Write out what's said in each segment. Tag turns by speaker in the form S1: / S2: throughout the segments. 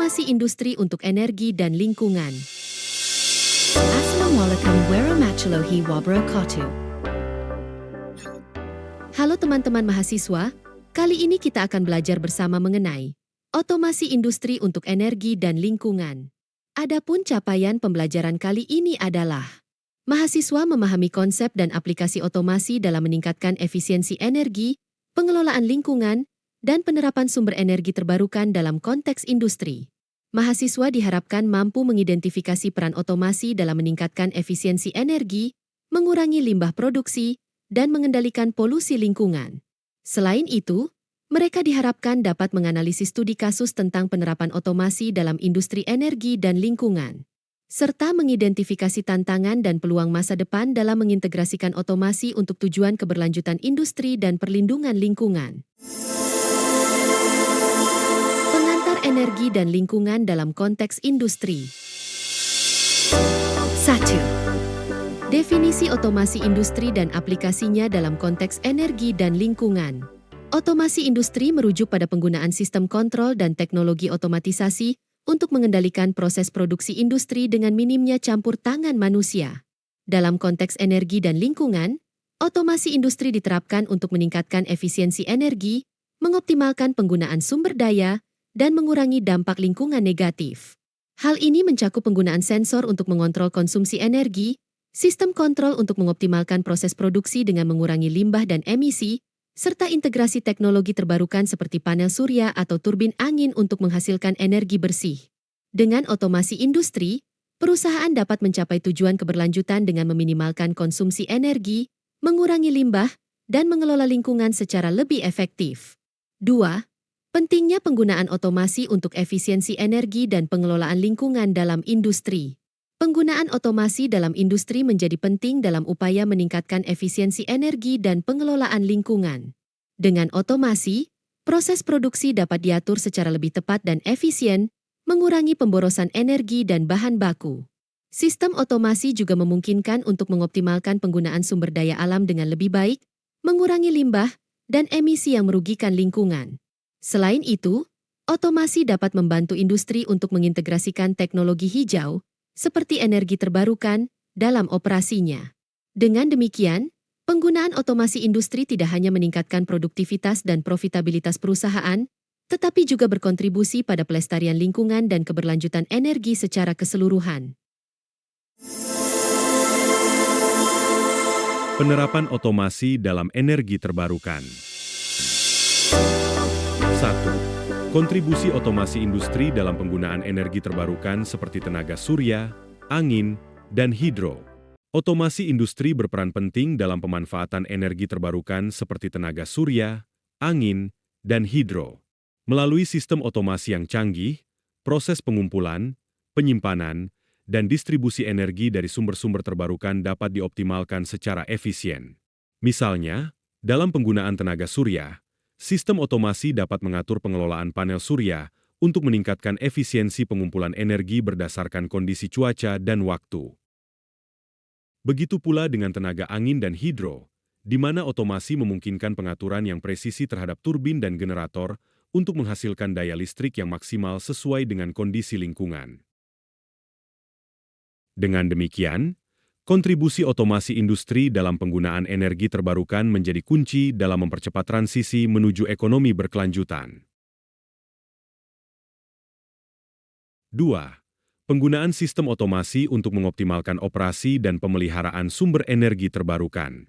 S1: Otomasi industri untuk energi dan lingkungan. Assalamualaikum warahmatullahi wabarakatuh. Halo teman-teman mahasiswa, kali ini kita akan belajar bersama mengenai otomasi industri untuk energi dan lingkungan. Adapun capaian pembelajaran kali ini adalah mahasiswa memahami konsep dan aplikasi otomasi dalam meningkatkan efisiensi energi, pengelolaan lingkungan, dan penerapan sumber energi terbarukan dalam konteks industri. Mahasiswa diharapkan mampu mengidentifikasi peran otomasi dalam meningkatkan efisiensi energi, mengurangi limbah produksi, dan mengendalikan polusi lingkungan. Selain itu, mereka diharapkan dapat menganalisis studi kasus tentang penerapan otomasi dalam industri energi dan lingkungan, serta mengidentifikasi tantangan dan peluang masa depan dalam mengintegrasikan otomasi untuk tujuan keberlanjutan industri dan perlindungan lingkungan. Pengantar energi dan lingkungan dalam konteks industri. 1. Definisi otomasi industri dan aplikasinya dalam konteks energi dan lingkungan. Otomasi industri merujuk pada penggunaan sistem kontrol dan teknologi otomatisasi untuk mengendalikan proses produksi industri dengan minimnya campur tangan manusia. Dalam konteks energi dan lingkungan, otomasi industri diterapkan untuk meningkatkan efisiensi energi, mengoptimalkan penggunaan sumber daya, dan mengurangi dampak lingkungan negatif. Hal ini mencakup penggunaan sensor untuk mengontrol konsumsi energi, sistem kontrol untuk mengoptimalkan proses produksi dengan mengurangi limbah dan emisi, serta integrasi teknologi terbarukan seperti panel surya atau turbin angin untuk menghasilkan energi bersih. Dengan otomasi industri, perusahaan dapat mencapai tujuan keberlanjutan dengan meminimalkan konsumsi energi, mengurangi limbah, dan mengelola lingkungan secara lebih efektif. 2. Pentingnya penggunaan otomasi untuk efisiensi energi dan pengelolaan lingkungan dalam industri. Penggunaan otomasi dalam industri menjadi penting dalam upaya meningkatkan efisiensi energi dan pengelolaan lingkungan. Dengan otomasi, proses produksi dapat diatur secara lebih tepat dan efisien, mengurangi pemborosan energi dan bahan baku. Sistem otomasi juga memungkinkan untuk mengoptimalkan penggunaan sumber daya alam dengan lebih baik, mengurangi limbah, dan emisi yang merugikan lingkungan. Selain itu, otomasi dapat membantu industri untuk mengintegrasikan teknologi hijau, seperti energi terbarukan, dalam operasinya. Dengan demikian, penggunaan otomasi industri tidak hanya meningkatkan produktivitas dan profitabilitas perusahaan, tetapi juga berkontribusi pada pelestarian lingkungan dan keberlanjutan energi secara keseluruhan.
S2: Penerapan otomasi dalam energi terbarukan. 1. Kontribusi otomasi industri dalam penggunaan energi terbarukan seperti tenaga surya, angin, dan hidro. Otomasi industri berperan penting dalam pemanfaatan energi terbarukan seperti tenaga surya, angin, dan hidro. Melalui sistem otomasi yang canggih, proses pengumpulan, penyimpanan, dan distribusi energi dari sumber-sumber terbarukan dapat dioptimalkan secara efisien. Misalnya, dalam penggunaan tenaga surya, sistem otomasi dapat mengatur pengelolaan panel surya untuk meningkatkan efisiensi pengumpulan energi berdasarkan kondisi cuaca dan waktu. Begitu pula dengan tenaga angin dan hidro, di mana otomasi memungkinkan pengaturan yang presisi terhadap turbin dan generator untuk menghasilkan daya listrik yang maksimal sesuai dengan kondisi lingkungan. Dengan demikian, kontribusi otomasi industri dalam penggunaan energi terbarukan menjadi kunci dalam mempercepat transisi menuju ekonomi berkelanjutan. 2. Penggunaan sistem otomasi untuk mengoptimalkan operasi dan pemeliharaan sumber energi terbarukan.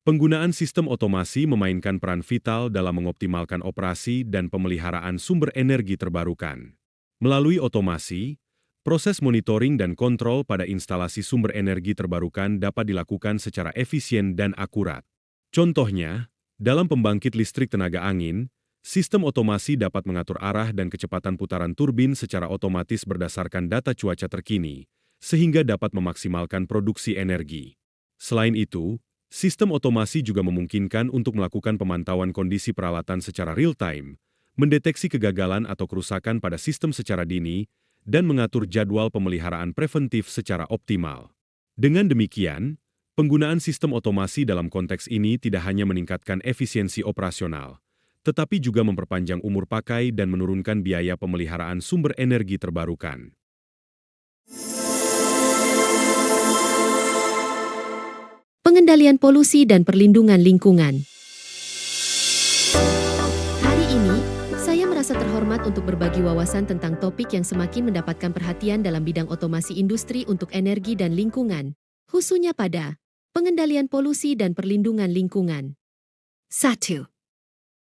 S2: Penggunaan sistem otomasi memainkan peran vital dalam mengoptimalkan operasi dan pemeliharaan sumber energi terbarukan. Melalui otomasi, proses monitoring dan kontrol pada instalasi sumber energi terbarukan dapat dilakukan secara efisien dan akurat. Contohnya, dalam pembangkit listrik tenaga angin, sistem otomasi dapat mengatur arah dan kecepatan putaran turbin secara otomatis berdasarkan data cuaca terkini, sehingga dapat memaksimalkan produksi energi. Selain itu, sistem otomasi juga memungkinkan untuk melakukan pemantauan kondisi peralatan secara real-time, mendeteksi kegagalan atau kerusakan pada sistem secara dini, dan mengatur jadwal pemeliharaan preventif secara optimal. Dengan demikian, penggunaan sistem otomasi dalam konteks ini tidak hanya meningkatkan efisiensi operasional, tetapi juga memperpanjang umur pakai dan menurunkan biaya pemeliharaan sumber energi terbarukan.
S1: Pengendalian polusi dan perlindungan lingkungan. Hari ini, saya merasa terhormat untuk berbagi wawasan tentang topik yang semakin mendapatkan perhatian dalam bidang otomasi industri untuk energi dan lingkungan, khususnya pada pengendalian polusi dan perlindungan lingkungan. 1.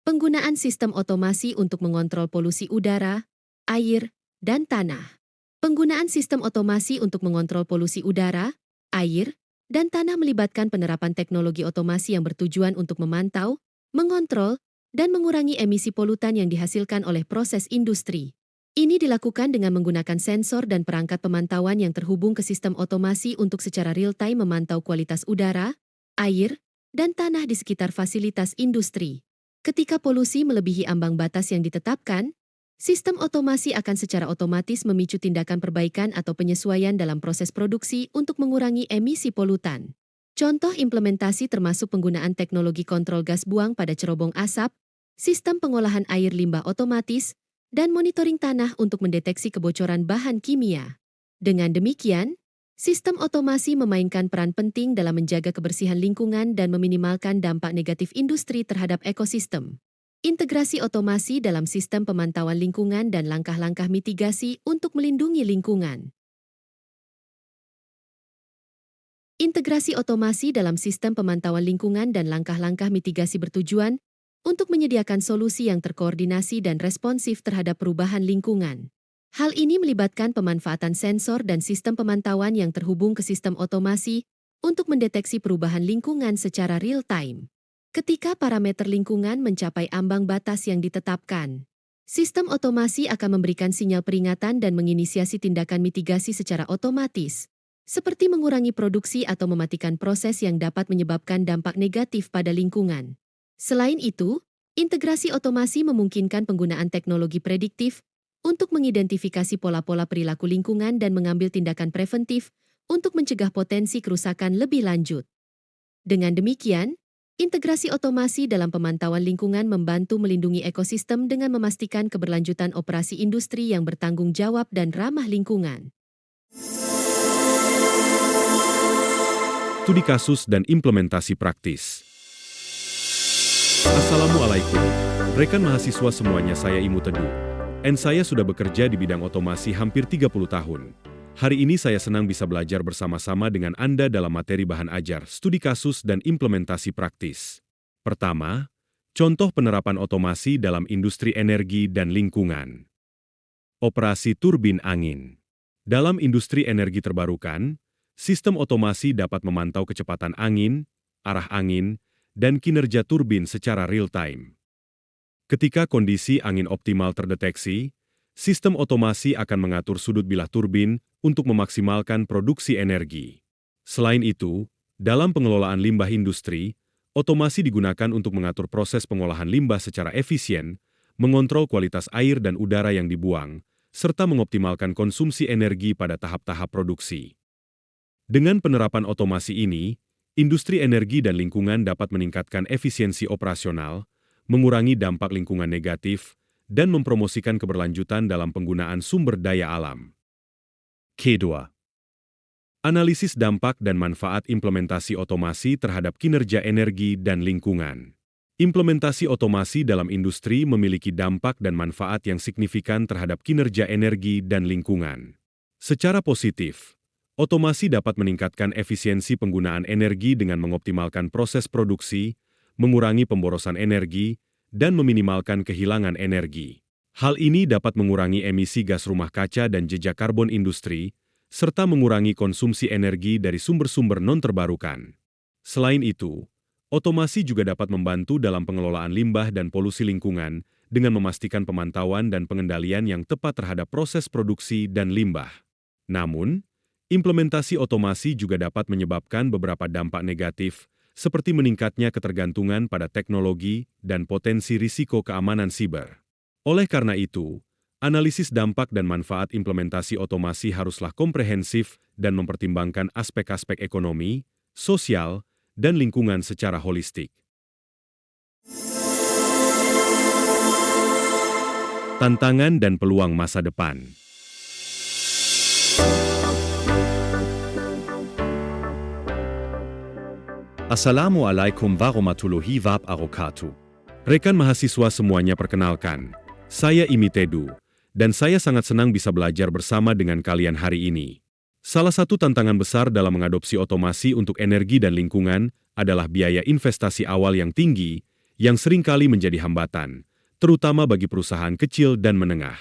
S1: Penggunaan sistem otomasi untuk mengontrol polusi udara, air, dan tanah. Penggunaan sistem otomasi untuk mengontrol polusi udara, air, dan tanah melibatkan penerapan teknologi otomasi yang bertujuan untuk memantau, mengontrol, dan mengurangi emisi polutan yang dihasilkan oleh proses industri. Ini dilakukan dengan menggunakan sensor dan perangkat pemantauan yang terhubung ke sistem otomasi untuk secara real-time memantau kualitas udara, air, dan tanah di sekitar fasilitas industri. Ketika polusi melebihi ambang batas yang ditetapkan, sistem otomasi akan secara otomatis memicu tindakan perbaikan atau penyesuaian dalam proses produksi untuk mengurangi emisi polutan. Contoh implementasi termasuk penggunaan teknologi kontrol gas buang pada cerobong asap, sistem pengolahan air limbah otomatis, dan monitoring tanah untuk mendeteksi kebocoran bahan kimia. Dengan demikian, sistem otomasi memainkan peran penting dalam menjaga kebersihan lingkungan dan meminimalkan dampak negatif industri terhadap ekosistem. Integrasi otomasi dalam sistem pemantauan lingkungan dan langkah-langkah mitigasi untuk melindungi lingkungan. Integrasi otomasi dalam sistem pemantauan lingkungan dan langkah-langkah mitigasi bertujuan untuk menyediakan solusi yang terkoordinasi dan responsif terhadap perubahan lingkungan. Hal ini melibatkan pemanfaatan sensor dan sistem pemantauan yang terhubung ke sistem otomasi untuk mendeteksi perubahan lingkungan secara real-time. Ketika parameter lingkungan mencapai ambang batas yang ditetapkan, sistem otomasi akan memberikan sinyal peringatan dan menginisiasi tindakan mitigasi secara otomatis, seperti mengurangi produksi atau mematikan proses yang dapat menyebabkan dampak negatif pada lingkungan. Selain itu, integrasi otomasi memungkinkan penggunaan teknologi prediktif untuk mengidentifikasi pola-pola perilaku lingkungan dan mengambil tindakan preventif untuk mencegah potensi kerusakan lebih lanjut. Dengan demikian, integrasi otomasi dalam pemantauan lingkungan membantu melindungi ekosistem dengan memastikan keberlanjutan operasi industri yang bertanggung jawab dan ramah lingkungan.
S2: Studi kasus dan implementasi praktis. Assalamualaikum, rekan mahasiswa semuanya, saya Imu Teduh. Saya sudah bekerja di bidang otomasi hampir 30 tahun. Hari ini saya senang bisa belajar bersama-sama dengan Anda dalam materi bahan ajar, studi kasus dan implementasi praktis. Pertama, contoh penerapan otomasi dalam industri energi dan lingkungan. Operasi turbin angin. Dalam industri energi terbarukan, sistem otomasi dapat memantau kecepatan angin, arah angin, dan kinerja turbin secara real-time. Ketika kondisi angin optimal terdeteksi, sistem otomasi akan mengatur sudut bilah turbin untuk memaksimalkan produksi energi. Selain itu, dalam pengelolaan limbah industri, otomasi digunakan untuk mengatur proses pengolahan limbah secara efisien, mengontrol kualitas air dan udara yang dibuang, serta mengoptimalkan konsumsi energi pada tahap-tahap produksi. Dengan penerapan otomasi ini, industri energi dan lingkungan dapat meningkatkan efisiensi operasional, mengurangi dampak lingkungan negatif, dan mempromosikan keberlanjutan dalam penggunaan sumber daya alam. Kedua, analisis dampak dan manfaat implementasi otomasi terhadap kinerja energi dan lingkungan. Implementasi otomasi dalam industri memiliki dampak dan manfaat yang signifikan terhadap kinerja energi dan lingkungan. Secara positif, otomasi dapat meningkatkan efisiensi penggunaan energi dengan mengoptimalkan proses produksi, mengurangi pemborosan energi, dan meminimalkan kehilangan energi. Hal ini dapat mengurangi emisi gas rumah kaca dan jejak karbon industri, serta mengurangi konsumsi energi dari sumber-sumber non-terbarukan. Selain itu, otomasi juga dapat membantu dalam pengelolaan limbah dan polusi lingkungan dengan memastikan pemantauan dan pengendalian yang tepat terhadap proses produksi dan limbah. Namun, implementasi otomasi juga dapat menyebabkan beberapa dampak negatif, seperti meningkatnya ketergantungan pada teknologi dan potensi risiko keamanan siber. Oleh karena itu, analisis dampak dan manfaat implementasi otomasi haruslah komprehensif dan mempertimbangkan aspek-aspek ekonomi, sosial, dan lingkungan secara holistik. tantangan dan peluang masa depan.
S3: Assalamualaikum warahmatullahi wabarakatuh.
S2: Rekan mahasiswa semuanya perkenalkan, saya Imi Tedu, dan saya sangat senang bisa belajar bersama dengan kalian hari ini. Salah satu tantangan besar dalam mengadopsi otomasi untuk energi dan lingkungan adalah biaya investasi awal yang tinggi, yang seringkali menjadi hambatan, terutama bagi perusahaan kecil dan menengah.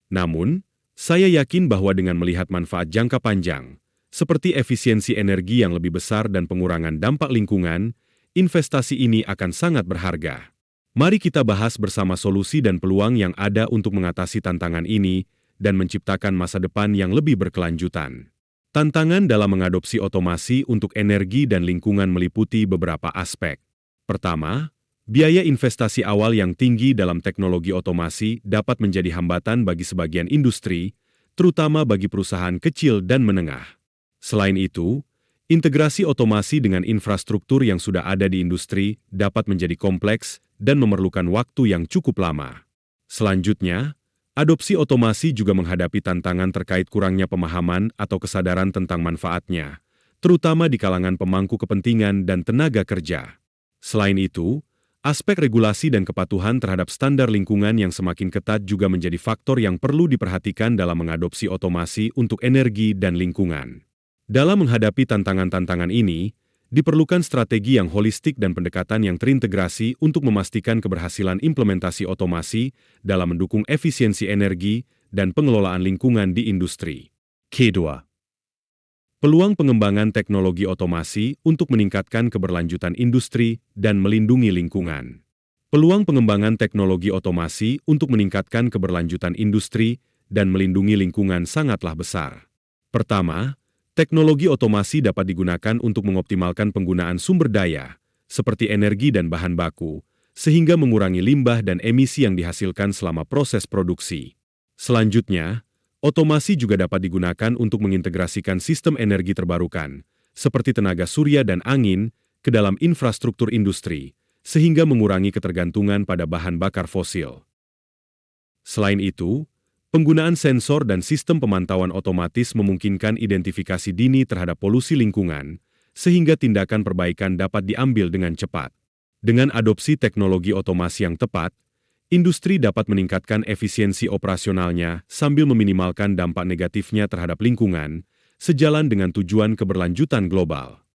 S2: Namun, saya yakin bahwa dengan melihat manfaat jangka panjang, seperti efisiensi energi yang lebih besar dan pengurangan dampak lingkungan, investasi ini akan sangat berharga. Mari kita bahas bersama solusi dan peluang yang ada untuk mengatasi tantangan ini dan menciptakan masa depan yang lebih berkelanjutan. Tantangan dalam mengadopsi otomasi untuk energi dan lingkungan meliputi beberapa aspek. Pertama, biaya investasi awal yang tinggi dalam teknologi otomasi dapat menjadi hambatan bagi sebagian industri, terutama bagi perusahaan kecil dan menengah. Selain itu, integrasi otomasi dengan infrastruktur yang sudah ada di industri dapat menjadi kompleks dan memerlukan waktu yang cukup lama. Selanjutnya, adopsi otomasi juga menghadapi tantangan terkait kurangnya pemahaman atau kesadaran tentang manfaatnya, terutama di kalangan pemangku kepentingan dan tenaga kerja. Selain itu, aspek regulasi dan kepatuhan terhadap standar lingkungan yang semakin ketat juga menjadi faktor yang perlu diperhatikan dalam mengadopsi otomasi untuk energi dan lingkungan. Dalam menghadapi tantangan-tantangan ini, diperlukan strategi yang holistik dan pendekatan yang terintegrasi untuk memastikan keberhasilan implementasi otomasi dalam mendukung efisiensi energi dan pengelolaan lingkungan di industri.
S3: Kedua,
S2: Peluang pengembangan teknologi otomasi untuk meningkatkan keberlanjutan industri dan melindungi lingkungan. Peluang pengembangan teknologi otomasi untuk meningkatkan keberlanjutan industri dan melindungi lingkungan sangatlah besar. Pertama, teknologi otomasi dapat digunakan untuk mengoptimalkan penggunaan sumber daya, seperti energi dan bahan baku, sehingga mengurangi limbah dan emisi yang dihasilkan selama proses produksi. Selanjutnya, otomasi juga dapat digunakan untuk mengintegrasikan sistem energi terbarukan, seperti tenaga surya dan angin, ke dalam infrastruktur industri, sehingga mengurangi ketergantungan pada bahan bakar fosil. Selain itu, penggunaan sensor dan sistem pemantauan otomatis memungkinkan identifikasi dini terhadap polusi lingkungan, sehingga tindakan perbaikan dapat diambil dengan cepat. Dengan adopsi teknologi otomasi yang tepat, industri dapat meningkatkan efisiensi operasionalnya sambil meminimalkan dampak negatifnya terhadap lingkungan, sejalan dengan tujuan keberlanjutan global.